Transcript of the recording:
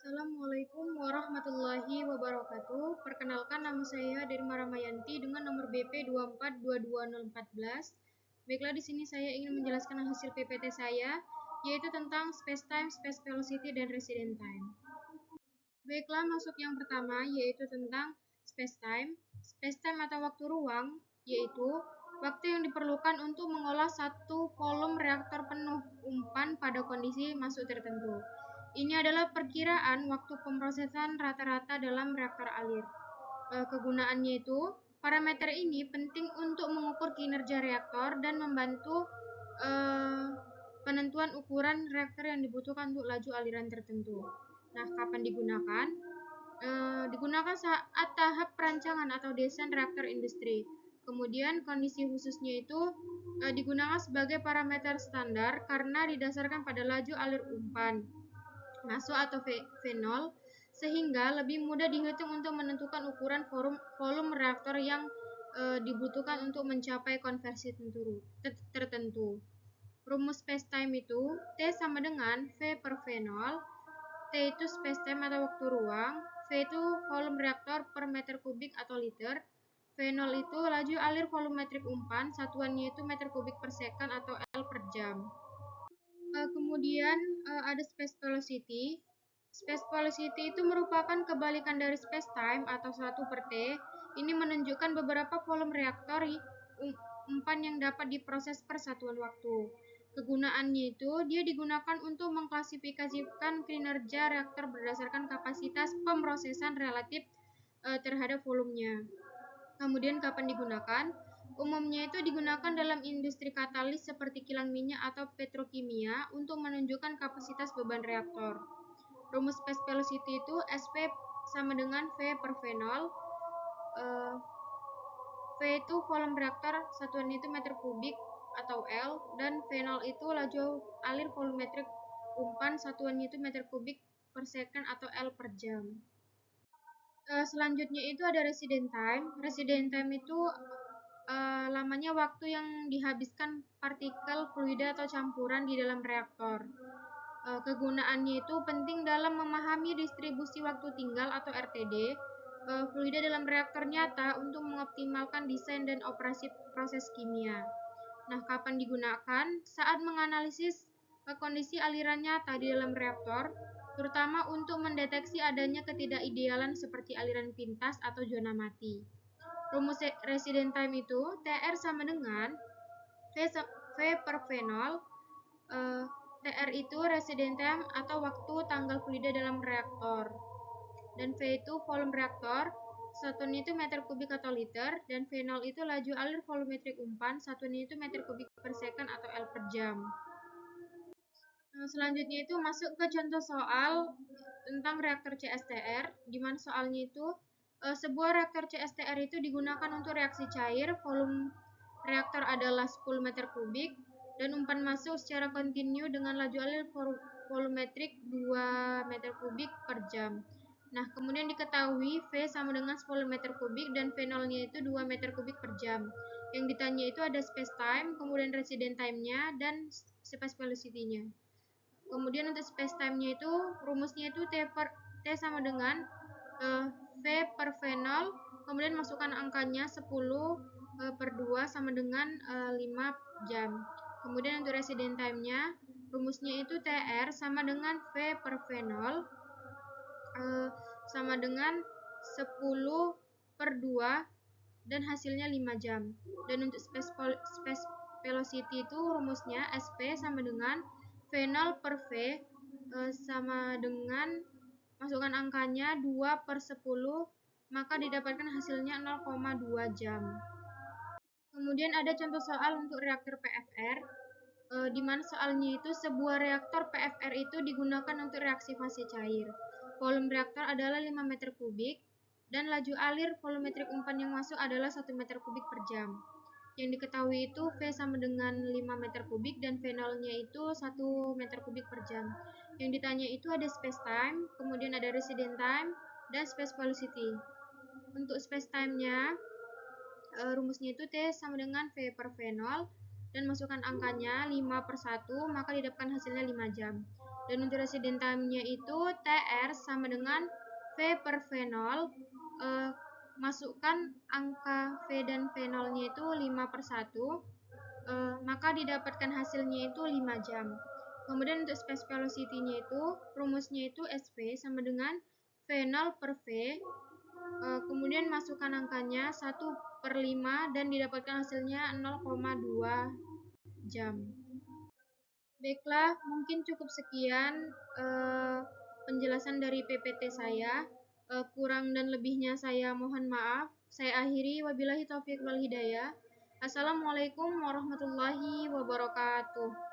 Assalamualaikum warahmatullahi wabarakatuh. Perkenalkan, nama saya Derma Ramayanti dengan nomor BP 2422014. Baiklah, di sini saya ingin menjelaskan hasil PPT saya, yaitu tentang space time, space velocity, dan resident time. Baiklah, masuk yang pertama, yaitu tentang space time. Space time atau waktu ruang, yaitu waktu yang diperlukan untuk mengolah satu volume reaktor penuh umpan pada kondisi masuk tertentu. Ini adalah perkiraan waktu pemrosesan rata-rata dalam reaktor alir. Kegunaannya itu, parameter ini penting untuk mengukur kinerja reaktor dan membantu penentuan ukuran reaktor yang dibutuhkan untuk laju aliran tertentu. Nah, kapan digunakan? Digunakan saat tahap perancangan atau desain reaktor industri. Kemudian kondisi khususnya itu digunakan sebagai parameter standar karena didasarkan pada laju alir umpan masuk atau V0, sehingga lebih mudah dihitung untuk menentukan ukuran volume reaktor yang dibutuhkan untuk mencapai konversi tertentu. Rumus spacetime itu T sama dengan V per V0. T itu spacetime atau waktu ruang, V itu volume reaktor per meter kubik atau liter, V0 itu laju alir volumetrik umpan, satuannya itu meter kubik per second atau L per jam. Kemudian ada space velocity. Space velocity itu merupakan kebalikan dari space time atau 1/T. Ini menunjukkan beberapa volume reaktor umpan yang dapat diproses per satuan waktu. Kegunaannya itu dia digunakan untuk mengklasifikasikan kinerja reaktor berdasarkan kapasitas pemrosesan relatif terhadap volumenya. Kemudian kapan digunakan? Umumnya itu digunakan dalam industri katalis seperti kilang minyak atau petrokimia untuk menunjukkan kapasitas beban reaktor. Rumus space velocity itu SP sama dengan V per V0. V itu volume reaktor, satuannya itu meter kubik atau L, dan V0 itu laju alir volumetrik umpan, satuannya itu meter kubik per second atau L per jam. Selanjutnya itu ada resident time. Resident time itu lamanya waktu yang dihabiskan partikel, fluida, atau campuran di dalam reaktor. Kegunaannya itu penting dalam memahami distribusi waktu tinggal atau RTD fluida dalam reaktor nyata untuk mengoptimalkan desain dan operasi proses kimia. Nah, kapan digunakan? Saat menganalisis kondisi aliran nyata di dalam reaktor, terutama untuk mendeteksi adanya ketidakidealan seperti aliran pintas atau zona mati. Rumus resident time itu TR sama dengan V per V0. TR itu resident time atau waktu tanggal fluida dalam reaktor. Dan V itu volume reaktor, satuannya itu meter kubik atau liter, dan V0 itu laju alir volumetrik umpan, satuannya itu meter kubik per second atau L per jam. Selanjutnya itu masuk ke contoh soal tentang reaktor CSTR, di mana soalnya itu sebuah reaktor CSTR itu digunakan untuk reaksi cair, volume reaktor adalah 10 meter kubik, dan umpan masuk secara kontinu dengan laju alir volumetrik 2 meter kubik per jam. Nah, kemudian diketahui V sama dengan 10 meter kubik dan V0-nya itu 2 meter kubik per jam. Yang ditanya itu ada space time, kemudian resident time-nya, dan space velocity-nya. Kemudian untuk space time-nya itu rumusnya itu T sama dengan V per V0, kemudian masukkan angkanya 10 per 2 sama dengan 5 jam. Kemudian untuk resident time-nya rumusnya itu TR sama dengan V per V0 sama dengan 10 per 2 dan hasilnya 5 jam. Dan untuk space velocity itu rumusnya SP sama dengan V0 per V sama dengan masukkan angkanya 2 per 10, maka didapatkan hasilnya 0,2 jam. Kemudian ada contoh soal untuk reaktor PFR, di mana soalnya itu sebuah reaktor PFR itu digunakan untuk reaksi fase cair. Volume reaktor adalah 5 meter kubik, dan laju alir volumetrik umpan yang masuk adalah 1 meter kubik per jam. Yang diketahui itu V sama dengan 5 meter kubik dan V0-nya itu 1 meter kubik per jam. Yang ditanya itu ada space time, kemudian ada resident time, dan space velocity. Untuk space time-nya, rumusnya itu T sama dengan V per V0, dan masukkan angkanya 5 per 1, maka didapatkan hasilnya 5 jam. Dan untuk resident time-nya itu TR sama dengan V per V0. Masukkan angka V dan V0-nya itu 5/1, maka didapatkan hasilnya itu 5 jam. Kemudian untuk space velocity-nya itu, rumusnya itu SV sama dengan V0 per V, kemudian masukkan angkanya 1/5 dan didapatkan hasilnya 0,2 jam. Baiklah, mungkin cukup sekian penjelasan dari PPT saya. Kurang dan lebihnya saya mohon maaf. Saya akhiri, wabillahi taufiq wal hidayah. Assalamualaikum warahmatullahi wabarakatuh.